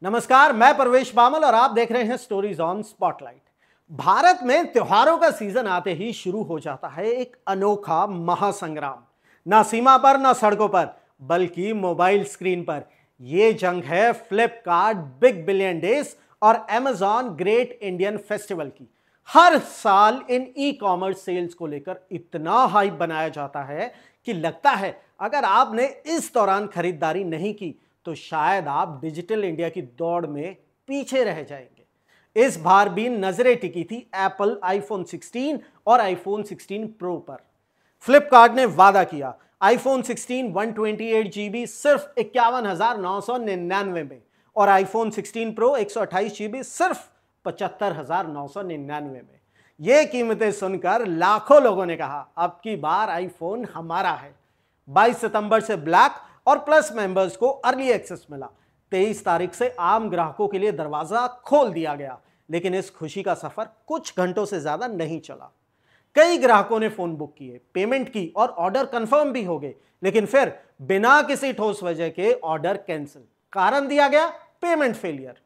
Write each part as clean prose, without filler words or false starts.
नमस्कार, मैं परवेश बामल और आप देख रहे हैं स्टोरीज ऑन स्पॉटलाइट। भारत में त्योहारों का सीजन आते ही शुरू हो जाता है एक अनोखा महासंग्राम। ना सीमा पर, ना सड़कों पर, बल्कि मोबाइल स्क्रीन पर। यह जंग है फ्लिपकार्ट बिग बिलियन डेज और अमेजॉन ग्रेट इंडियन फेस्टिवल की। हर साल इन ई कॉमर्स सेल्स को लेकर इतना हाइप बनाया जाता है कि लगता है अगर आपने इस दौरान खरीदारी नहीं की तो शायद आप डिजिटल इंडिया की दौड़ में पीछे रह जाएंगे। इस बार भी नजरें टिकी थी एप्पल आईफोन 16 और आईफोन 16 प्रो पर। फ्लिपकार्ट ने वादा किया आईफोन 16 128GB सिर्फ 51,999 में और आईफोन 16 प्रो 128GB सिर्फ 75,999 में। यह कीमतें सुनकर लाखों लोगों ने कहा अब की बार आईफोन हमारा है। 22 सितंबर से ब्लैक और प्लस मेंबर्स को अर्ली एक्सेस मिला। 23 तारीख से आम ग्राहकों के लिए दरवाजा खोल दिया गया, लेकिन इस खुशी का सफर कुछ घंटों से ज्यादा नहीं चला। कई ग्राहकों ने फोन बुक किए, पेमेंट की और ऑर्डर कंफर्म भी हो गए, लेकिन फिर बिना किसी ठोस वजह के ऑर्डर कैंसिल। कारण दिया गया पेमेंट फेलियर।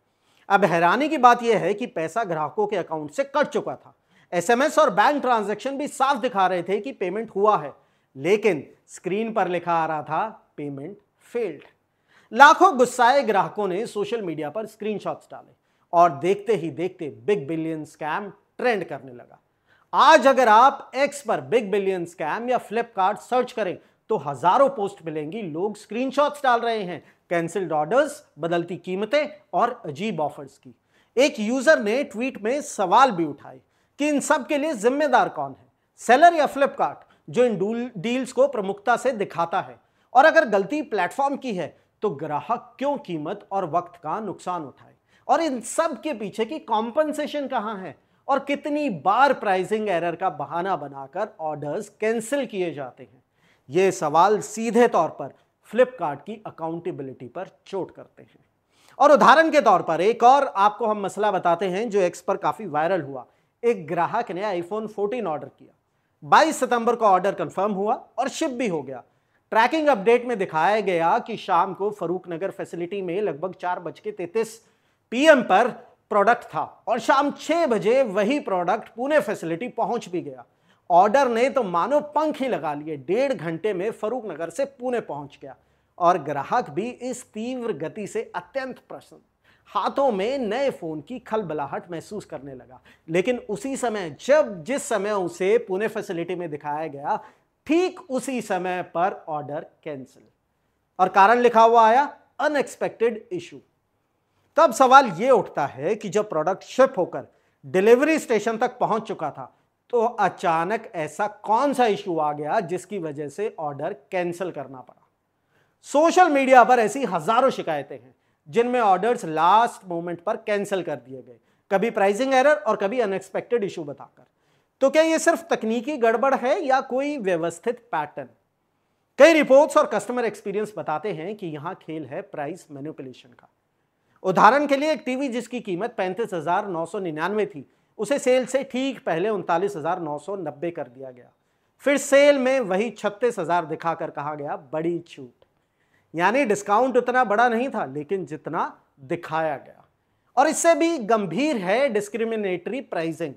अब हैरानी की बात यह है कि पैसा ग्राहकों के अकाउंट से कट चुका था। एसएमएस और बैंक ट्रांजैक्शन भी साफ दिखा रहे थे कि पेमेंट हुआ है, लेकिन स्क्रीन पर लिखा आ रहा था पेमेंट फेल्ड। लाखों गुस्साए ग्राहकों ने सोशल मीडिया पर स्क्रीनशॉट्स डाले और देखते ही देखते बिग बिलियन स्कैम ट्रेंड करने लगा। आज अगर आप एक्स पर बिग बिलियन स्कैम या फ्लिपकार्ट सर्च करें तो हजारों पोस्ट मिलेंगी। लोग स्क्रीनशॉट्स डाल रहे हैं कैंसिल्ड ऑर्डर्स, बदलती कीमतें और अजीब ऑफर्स की। एक यूजर ने ट्वीट में सवाल भी उठाए कि इन सब के लिए जिम्मेदार कौन है, सेलर या फ्लिपकार्ट, जो इन डील्स को प्रमुखता से दिखाता है? और अगर गलती प्लेटफॉर्म की है तो ग्राहक क्यों कीमत और वक्त का नुकसान उठाए? और इन सब के पीछे की कॉम्पनसेशन कहां है? और कितनी बार प्राइसिंग एरर का बहाना बनाकर ऑर्डर्स कैंसिल किए जाते हैं? ये सवाल सीधे तौर पर फ्लिपकार्ट की अकाउंटेबिलिटी पर चोट करते हैं। और उदाहरण के तौर पर एक और आपको हम मसला बताते हैं जो एक्स पर काफी वायरल हुआ। एक ग्राहक ने आईफोन 14 ऑर्डर किया। 22 सितंबर को ऑर्डर कंफर्म हुआ और शिप भी हो गया। ट्रैकिंग अपडेट में दिखाया गया कि शाम को फरूक नगर फैसिलिटी में लगभग 4:33 PM पर प्रोडक्ट था और शाम 6 बजे वही प्रोडक्ट पुणे फैसिलिटी पहुंच भी गया। ऑर्डर ने तो मानो पंख ही लगा लिए। 1.5 घंटे में फरूक नगर से पुणे पहुंच गया और ग्राहक भी इस तीव्र गति से अत्यंत प्रसन्न। हाथों में नए फोन की खलबलाहट महसूस करने लगा। लेकिन उसी समय जिस समय उसे पुणे फैसिलिटी में दिखाया गया, ठीक उसी समय पर ऑर्डर कैंसिल और कारण लिखा हुआ आया अनएक्सपेक्टेड इशू। तब सवाल यह उठता है कि जब प्रोडक्ट शिप होकर डिलीवरी स्टेशन तक पहुंच चुका था तो अचानक ऐसा कौन सा इशू आ गया जिसकी वजह से ऑर्डर कैंसिल करना पड़ा? सोशल मीडिया पर ऐसी हजारों शिकायतें हैं जिनमें ऑर्डर्स लास्ट मोमेंट पर कैंसिल कर दिए गए, कभी प्राइसिंग एरर और कभी अनएक्सपेक्टेड इशू बताकर। तो क्या यह सिर्फ तकनीकी गड़बड़ है या कोई व्यवस्थित पैटर्न? कई रिपोर्ट्स और कस्टमर एक्सपीरियंस बताते हैं कि यहां खेल है प्राइस मैनिपुलेशन का। उदाहरण के लिए एक टीवी जिसकी कीमत 35,999 थी, उसे सेल से ठीक पहले 39,990 कर दिया गया। फिर सेल में वही 36,000 दिखाकर कहा गया बड़ी छूट। यानी डिस्काउंट उतना बड़ा नहीं था लेकिन जितना दिखाया गया। और इससे भी गंभीर है डिस्क्रिमिनेटरी प्राइसिंग।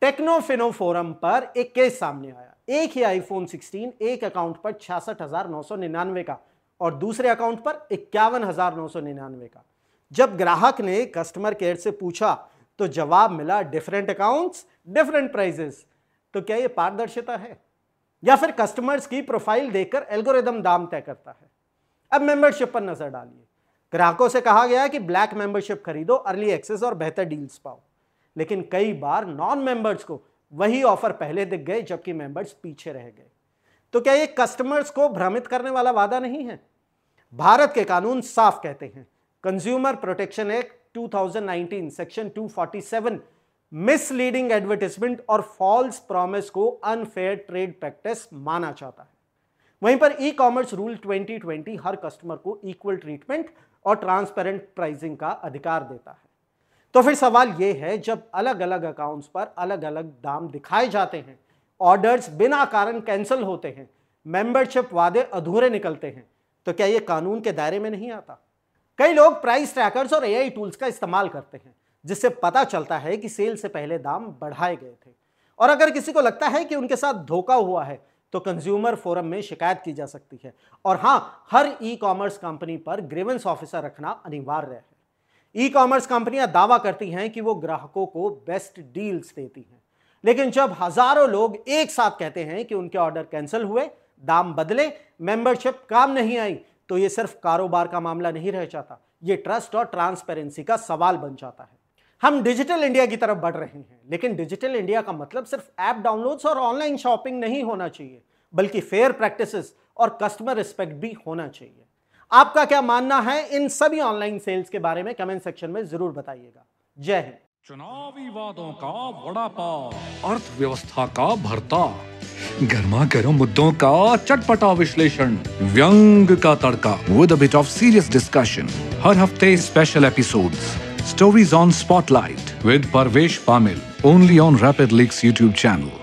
टेक्नोफिनो फोरम पर एक केस सामने आया। एक ही आईफोन 16 एक अकाउंट पर 66,999 का और दूसरे अकाउंट पर 51,999 का। जब ग्राहक ने कस्टमर केयर से पूछा तो जवाब मिला डिफरेंट अकाउंट्स डिफरेंट प्राइसेस। तो क्या यह पारदर्शिता है या फिर कस्टमर्स की प्रोफाइल देखकर एल्गोरिदम दाम तय करता है? अब मेंबरशिप पर नजर डालिए। ग्राहकों से कहा गया कि ब्लैक मेंबरशिप खरीदो, अर्ली एक्सेस और बेहतर डील्स पाओ, लेकिन कई बार नॉन मेंबर्स को वही ऑफर पहले दिख गए जबकि मेंबर्स पीछे रह गए। तो क्या यह कस्टमर्स को भ्रमित करने वाला वादा नहीं है? भारत के कानून साफ कहते हैं। Consumer protection act 2019 section 247 misleading advertisement और फॉल्स प्रॉमिस को अनफेयर ट्रेड प्रैक्टिस माना जाता है। वहीं पर ई कॉमर्स रूल 2020 हर कस्टमर को इक्वल ट्रीटमेंट और ट्रांसपेरेंट प्राइसिंग का अधिकार देता है। तो फिर सवाल यह है, जब अलग अलग अकाउंट्स पर अलग अलग दाम दिखाए जाते हैं, ऑर्डर्स बिना कारण कैंसिल होते हैं, मेंबरशिप वादे अधूरे निकलते हैं, तो क्या यह कानून के दायरे में नहीं आता? कई लोग प्राइस ट्रैकर्स और एआई टूल्स का इस्तेमाल करते हैं, जिससे पता चलता है कि सेल से पहले दाम बढ़ाए गए थे। और अगर किसी को लगता है कि उनके साथ धोखा हुआ है तो कंज्यूमर फोरम में शिकायत की जा सकती है। और हाँ, हर ई कॉमर्स कंपनी पर ग्रीवेंस ऑफिसर रखना अनिवार्य है। ई कॉमर्स कंपनियां दावा करती हैं कि वो ग्राहकों को बेस्ट डील्स देती हैं, लेकिन जब हजारों लोग एक साथ कहते हैं कि उनके ऑर्डर कैंसिल हुए, दाम बदले, मेंबरशिप काम नहीं आई, तो ये सिर्फ कारोबार का मामला नहीं रह जाता, ये ट्रस्ट और ट्रांसपेरेंसी का सवाल बन जाता है। हम डिजिटल इंडिया की तरफ बढ़ रहे हैं, लेकिन डिजिटल इंडिया का मतलब सिर्फ ऐप डाउनलोड्स और ऑनलाइन शॉपिंग नहीं होना चाहिए, बल्कि फेयर प्रैक्टिसेस और कस्टमर रिस्पेक्ट भी होना चाहिए। आपका क्या मानना है इन सभी ऑनलाइन सेल्स के बारे में? कमेंट सेक्शन में जरूर बताइएगा। जय हिंद। चुनावी वादों का वड़ा पाव, अर्थव्यवस्था का भरता, गर्मा गर्म मुद्दों का चटपटा विश्लेषण, व्यंग का तड़का with a bit of serious discussion. हर हफ्ते special episodes, stories on spotlight with Parvesh Pamil, only on rapid leaks YouTube channel.